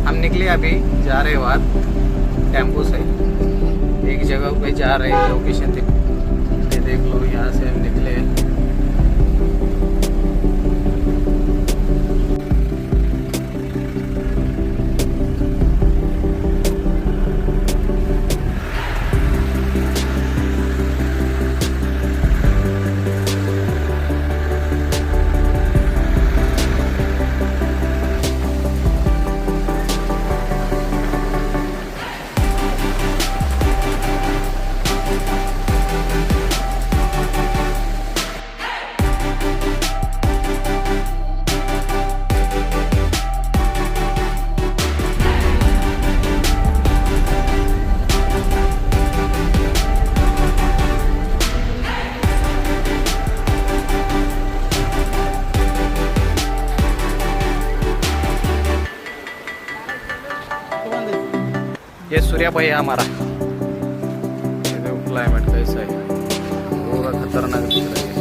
हम निकले अभी, जा रहे वहाँ टेम्पो से एक जगह पे जा रहे हैं, लोकेशन ये देख लो, यहाँ से हम निकले। ये सूर्या भाई है हमारा। क्लाइमेट कैसा है, पूरा खतरनाक दिख रहा है।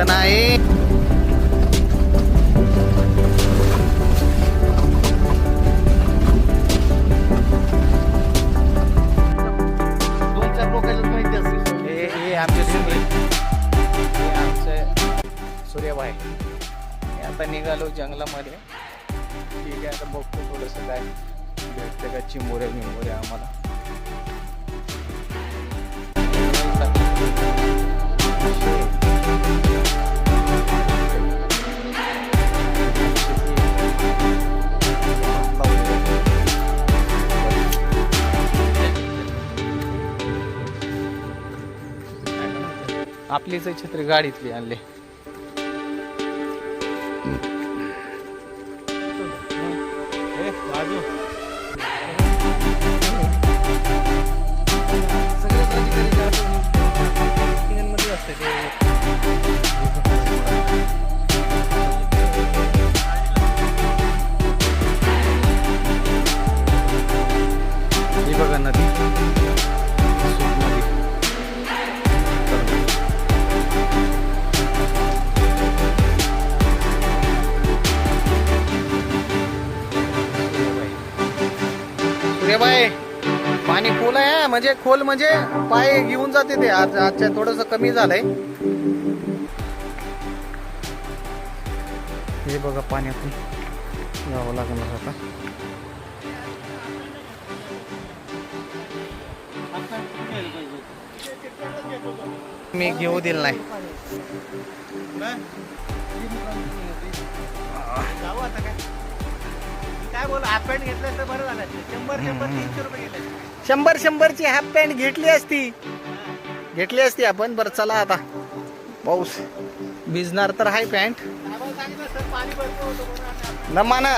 नाही सूर्याबाई आता निघालो जंगलामध्ये। ठीक आहे, आता बघतो थोडंसं काय भेटते का, चिंबोऱ्या बिंबोऱ्या आम्हाला। आपलीच छत्री गाडीतली आणली। बघा नदी, सूर्याबाई पाणी खोल आहे, म्हणजे खोल म्हणजे पाय घेऊन जाते ते। आजच्या थोडस कमी झालंय। हे बघा पाण्यातून जावं लागणार आता। मी घेऊ दिल नाही। काय बोल, हाफ पॅन्ट घेतलं तर बरं झालं। 100-300 रुपये घेतले। 100-100ची हाफ पॅन्ट घेतली असती आपण। बरं चला, आता पाऊस भिजणार तर आहे पॅन्ट न माना।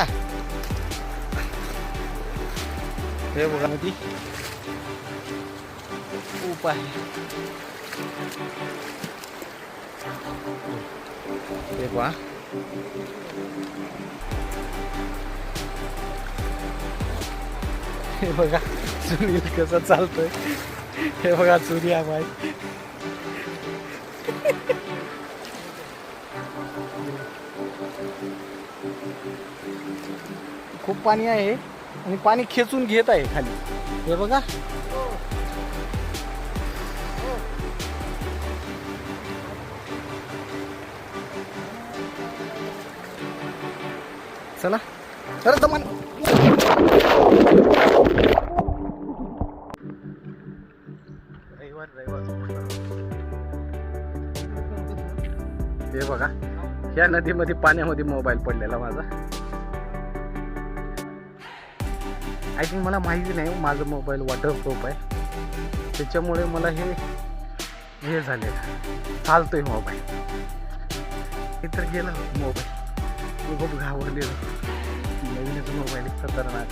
हे बघा नदी खूप आहे। हे पहा, हे बघा सुनील कसं चालतोय। हे बघा सूर्या बाई, खूप पाणी आहे आणि पाणी खेचून घेत आहे खाली। हे बघा, चला तर मन हे बघा, या नदीमध्ये पाण्यामध्ये मोबाईल पडलेला माझा। आय थिंक मला माहिती नाही, माझा मोबाईल वॉटरप्रूफ आहे, त्याच्यामुळे मला हे झालेलं चालतोय मोबाईल। इतर गेला मोबाईल, खूप घाबरलेलो। नवीनच मोबाईल खतरनाक।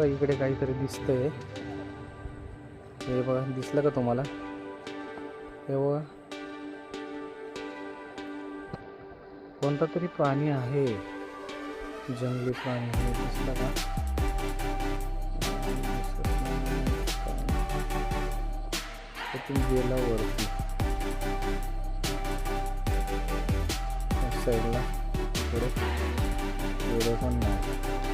इकडे काहीतरी दिसतंय, हे बघा, दिसलं का तुम्हाला? हे बघा, कोणता तरी प्राणी आहे, जंगली प्राणी हे दिसलं का? तिथून गेला वरती साईडला, पुढे पण नाही.